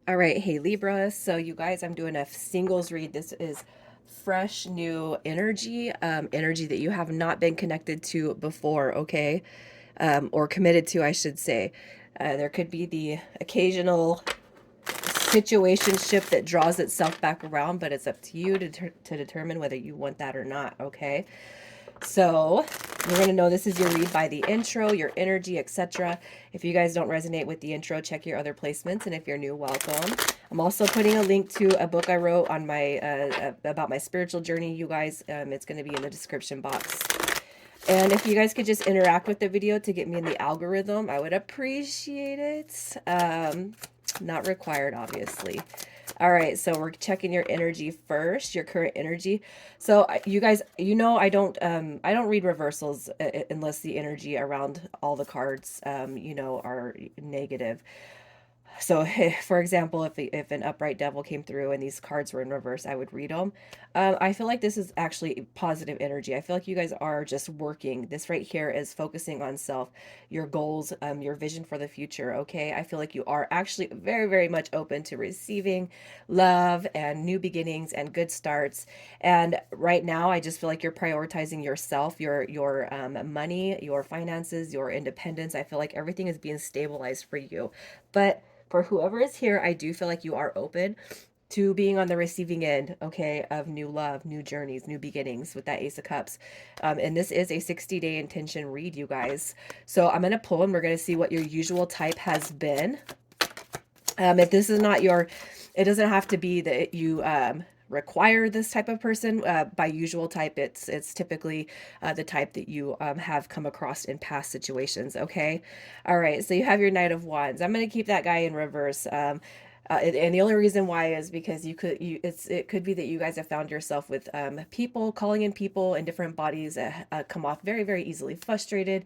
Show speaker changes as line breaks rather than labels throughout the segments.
All right, hey Libra. So you guys, I'm doing a singles read. This is fresh new energy that you have not been connected to before, okay? Or committed to, I should say. There could be the occasional situationship that draws itself back around, but it's up to you to determine whether you want that or not, okay? So you're going to know this is your read by the intro, your energy, etc. If you guys don't resonate with the intro, check your other placements. And if you're new, welcome. I'm also putting a link to a book I wrote on my about my spiritual journey, you guys. It's going to be in the description box. And if you guys could just interact with the video to get me in the algorithm, I would appreciate it. Not required, obviously. All right, so we're checking your energy first, your current energy. So you guys, I don't read reversals unless the energy around all the cards, are negative. So, for example, if an upright devil came through and these cards were in reverse, I would read them. I feel like this is actually positive energy. I feel like you guys are just working. This right here is focusing on self, your goals, your vision for the future. Okay, I feel like you are actually very, very much open to receiving love and new beginnings and good starts. And right now, I just feel like you're prioritizing yourself, your money, your finances, your independence. I feel like everything is being stabilized for you, but for whoever is here, I do feel like you are open to being on the receiving end, okay, of new love, new journeys, new beginnings with that Ace of Cups. And this is a 60-day intention read, you guys. So I'm going to pull and we're going to see what your usual type has been. If this is not your, it doesn't have to be that you require this type of person. By usual type, it's typically the type that you have come across in past situations. Okay, all right. So you have your Knight of Wands. I'm gonna keep that guy in reverse. And the only reason why is because it could be that you guys have found yourself with people calling in people in different bodies that come off very, very easily frustrated.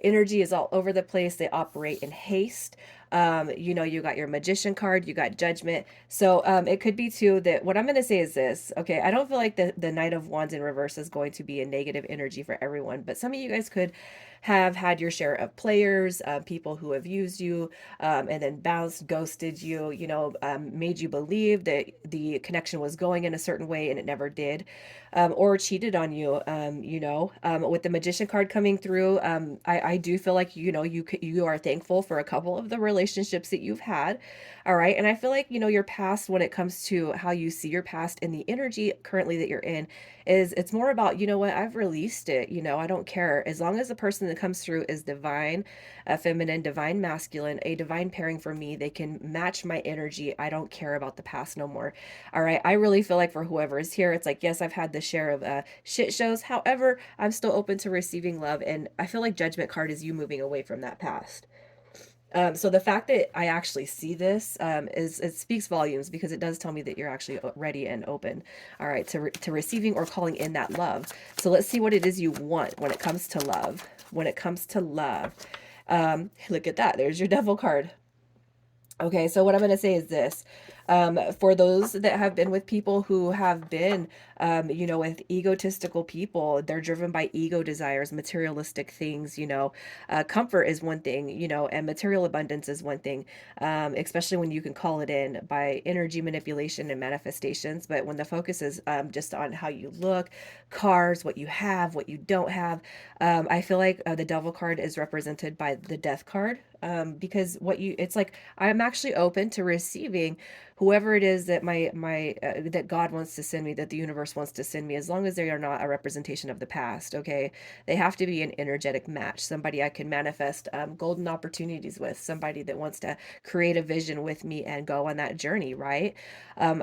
Energy is all over the place. They operate in haste. You got your magician card, you got judgment. So it could be too that what I'm going to say is this. Okay, I don't feel like the Knight of Wands in reverse is going to be a negative energy for everyone, but some of you guys could have had your share of players, people who have used you, and then bounced, ghosted you, made you believe that the connection was going in a certain way and it never did, or cheated on you. With the Magician card coming through, I do feel like you are thankful for a couple of the relationships that you've had. All right, and I feel like your past, when it comes to how you see your past and the energy currently that you're in, is it's more about, what, I've released it. I don't care as long as the person that comes through is divine, feminine, divine, masculine, a divine pairing for me. They can match my energy. I don't care about the past no more. All right, I really feel like for whoever is here, it's like, yes, I've had the share of shit shows. However, I'm still open to receiving love, and I feel like Judgment card is you moving away from that past. So the fact that I actually see this is it speaks volumes, because it does tell me that you're actually ready and open, all right, to receiving or calling in that love. So let's see what it is you want when it comes to love. When it comes to love, look at that. There's your Devil card. Okay, so what I'm going to say is this. For those that have been with people who have been, with egotistical people, they're driven by ego desires, materialistic things, comfort is one thing, and material abundance is one thing, especially when you can call it in by energy manipulation and manifestations. But when the focus is just on how you look, cars, what you have, what you don't have, I feel like the Devil card is represented by the Death card. Because it's like I'm actually open to receiving whoever it is that that God wants to send me, that the universe wants to send me, as long as they are not a representation of the past. Okay, they have to be an energetic match, somebody I can manifest golden opportunities with, somebody that wants to create a vision with me and go on that journey, right?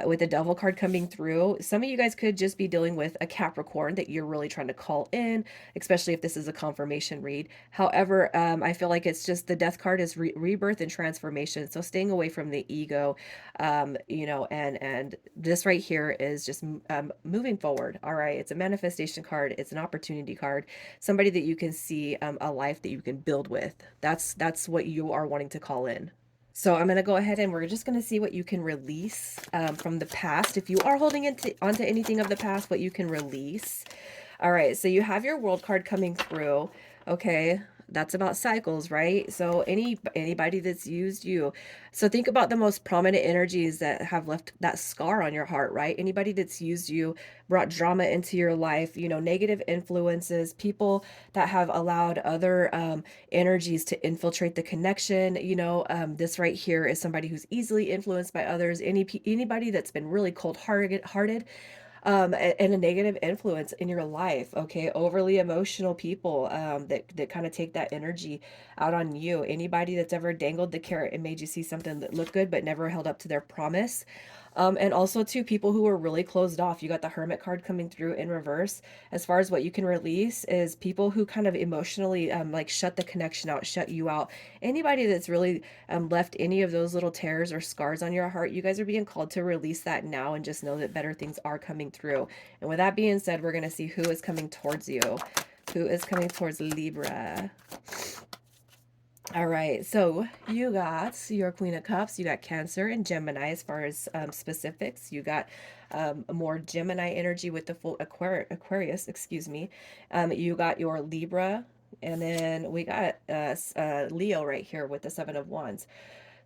With the Devil card coming through, some of you guys could just be dealing with a Capricorn that you're really trying to call in, especially if this is a confirmation read. However, I feel like it's just the Death card is rebirth and transformation. So staying away from the ego, and this right here is just moving forward. All right, it's a manifestation card. It's an opportunity card. Somebody that you can see a life that you can build with. That's what you are wanting to call in. So I'm going to go ahead and we're just going to see what you can release from the past. If you are holding onto anything of the past, what you can release. All right, so you have your World card coming through. Okay. That's about cycles, right? So anybody that's used you. So think about the most prominent energies that have left that scar on your heart, right? Anybody that's used you, brought drama into your life, negative influences, people that have allowed other energies to infiltrate the connection. This right here is somebody who's easily influenced by others. Anybody that's been really cold hearted, and a negative influence in your life. Okay, overly emotional people, that kind of take that energy out on you. Anybody that's ever dangled the carrot and made you see something that looked good but never held up to their promise. And also to people who are really closed off. You got the Hermit card coming through in reverse. As far as what you can release is people who kind of emotionally, like, shut the connection out, shut you out. Anybody that's really left any of those little tears or scars on your heart, you guys are being called to release that now and just know that better things are coming through. And with that being said, we're going to see who is coming towards you. Who is coming towards Libra? All right, so you got your Queen of Cups, you got Cancer and Gemini as far as specifics. You got more Gemini energy with the full Aquarius, excuse me. You got your Libra, and then we got Leo right here with the Seven of Wands.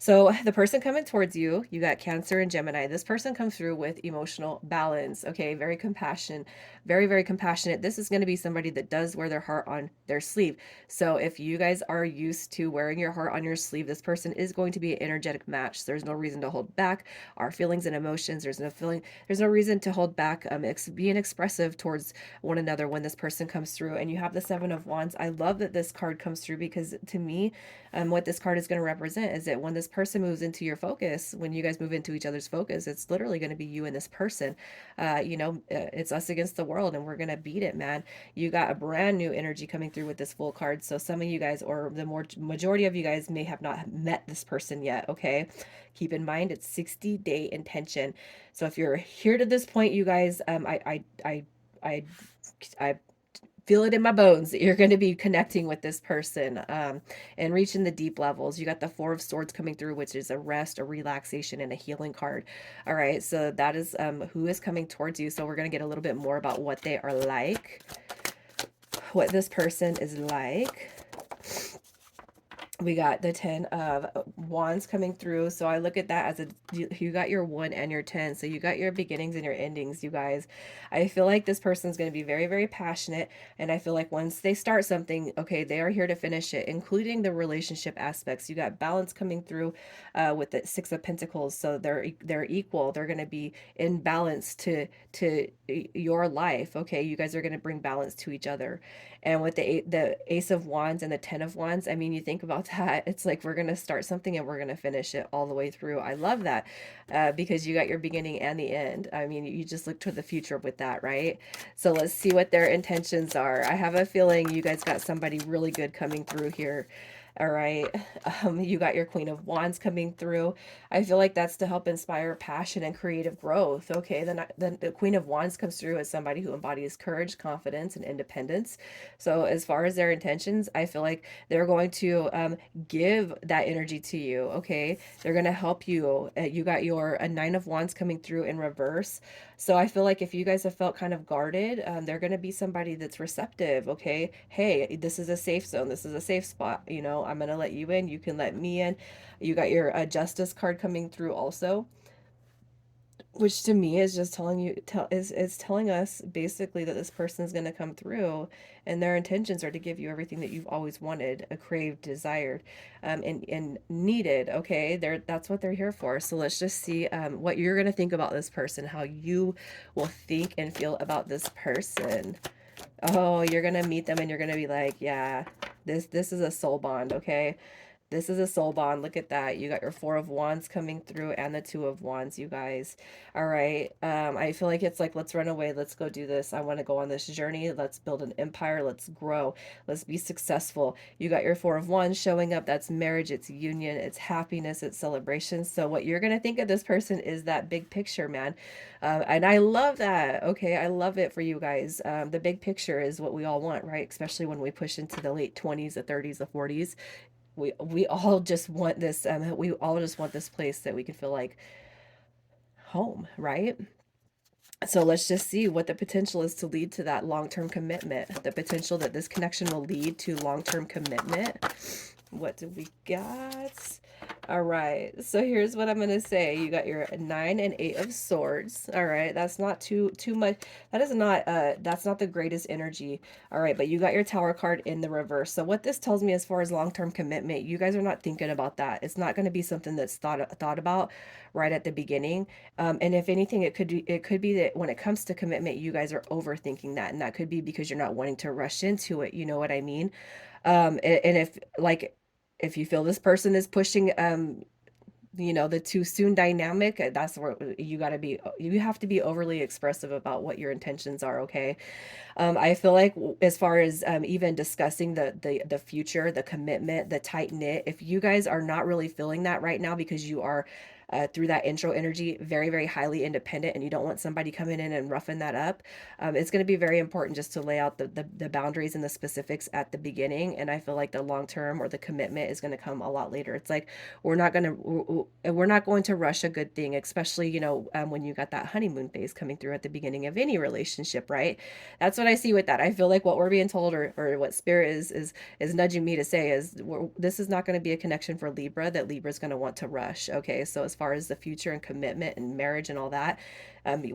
So the person coming towards you, you got Cancer and Gemini. This person comes through with emotional balance. Okay, very compassion, very, very compassionate. This is going to be somebody that does wear their heart on their sleeve. So if you guys are used to wearing your heart on your sleeve, this person is going to be an energetic match. There's no reason to hold back our feelings and emotions. There's no reason to hold back being expressive towards one another when this person comes through. And you have the Seven of Wands. I love that this card comes through because to me, what this card is going to represent is that when this person moves into your focus, when you guys move into each other's focus, it's literally going to be you and this person. It's us against the world, and we're going to beat it, man. You got a brand new energy coming through with this full card. So some of you guys, or the more majority of you guys, may have not met this person yet. Okay, keep in mind it's 60-day intention. So if you're here to this point, you guys, I I feel it in my bones that you're going to be connecting with this person, and reaching the deep levels. You got the Four of Swords coming through, which is a rest, a relaxation, and a healing card. All right, so that is who is coming towards you. So we're going to get a little bit more about what they are like, what this person is like. We got the 10 of Wands coming through. So I look at that as you got your 1 and your 10. So you got your beginnings and your endings, you guys. I feel like this person's going to be very, very passionate. And I feel like once they start something, okay, they are here to finish it, including the relationship aspects. You got balance coming through with the Six of Pentacles. So they're equal. They're going to be in balance to your life. Okay, you guys are going to bring balance to each other. And with the Ace of Wands and the Ten of Wands, I mean, you think about that. It's like we're gonna start something and we're gonna finish it all the way through. I love that, because you got your beginning and the end. I mean, you just look to the future with that, right? So let's see what their intentions are. I have a feeling you guys got somebody really good coming through here. All right. You got your Queen of Wands coming through. I feel like that's to help inspire passion and creative growth. Okay. Then the Queen of Wands comes through as somebody who embodies courage, confidence, and independence. So as far as their intentions, I feel like they're going to give that energy to you. Okay. They're going to help you. You got your a Nine of Wands coming through in reverse. So I feel like if you guys have felt kind of guarded, they're going to be somebody that's receptive. Okay. Hey, this is a safe zone. This is a safe spot. I'm going to let you in. You can let me in. You got your Justice card coming through also, which to me is just is telling us basically that this person is going to come through, and their intentions are to give you everything that you've always wanted, a craved, desired, and needed. Okay, that's what they're here for. So let's just see what you're going to think about this person, how you will think and feel about this person. Oh, you're going to meet them and you're going to be like, yeah, this is a soul bond. Okay, this is a soul bond. Look at that. You got your Four of Wands coming through and the Two of Wands, you guys. All right. I feel like it's like, let's run away. Let's go do this. I want to go on this journey. Let's build an empire. Let's grow. Let's be successful. You got your Four of Wands showing up. That's marriage. It's union. It's happiness. It's celebration. So what you're going to think of this person is that big picture, man. And I love that. Okay. I love it for you guys. The big picture is what we all want, right? Especially when we push into the late 20s, the 30s, the 40s. We all just want this, we all just want this place that we can feel like home, right? So let's just see what the potential is to lead to that long-term commitment. The potential that this connection will lead to long-term commitment. What do we got? All right. So here's what I'm going to say. You got your 9 and 8 of swords. All right. That's not too much. That is not that's not the greatest energy. All right, but you got your Tower card in the reverse. So what this tells me as far as long-term commitment, you guys are not thinking about that. It's not going to be something that's thought about right at the beginning. And if anything, it could be that when it comes to commitment, you guys are overthinking that, and that could be because you're not wanting to rush into it. You know what I mean? And if like if you feel this person is pushing the too soon dynamic, that's where you have to be overly expressive about what your intentions are, okay? I feel like as far as even discussing the future, the commitment, the tight knit, if you guys are not really feeling that right now because you are through that intro energy, very, very highly independent, and you don't want somebody coming in and roughing that up, it's going to be very important just to lay out the boundaries and the specifics at the beginning. And I feel like the long term or the commitment is going to come a lot later. It's like we're not going to rush a good thing, especially when you got that honeymoon phase coming through at the beginning of any relationship, right? That's what I see with that. I feel like what we're being told, or what spirit is nudging me to say is this is not going to be a connection for Libra that Libra's going to want to rush. Okay, so as far as the future and commitment and marriage and all that,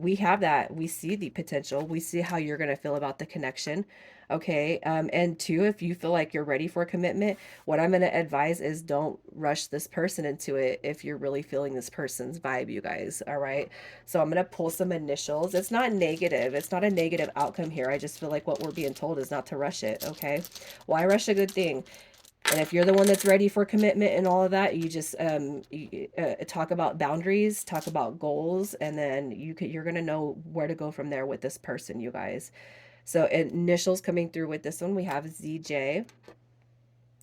we have that. We see the potential. We see how you're going to feel about the connection. Okay, and two, if you feel like you're ready for a commitment, what I'm going to advise is don't rush this person into it if you're really feeling this person's vibe, you guys. All right. So I'm going to pull some initials. It's not negative. It's not a negative outcome here. I just feel like what we're being told is not to rush it. Okay. Why rush a good thing? And if you're the one that's ready for commitment and all of that, you just talk about boundaries, talk about goals, and then you're gonna know where to go from there with this person, you guys. So initials coming through with this one, we have ZJ,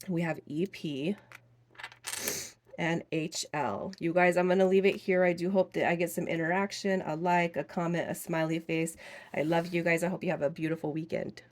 we have EP, and HL. You guys, I'm going to leave it here. I do hope that I get some interaction, a like, a comment, a smiley face. I love you guys. I hope you have a beautiful weekend.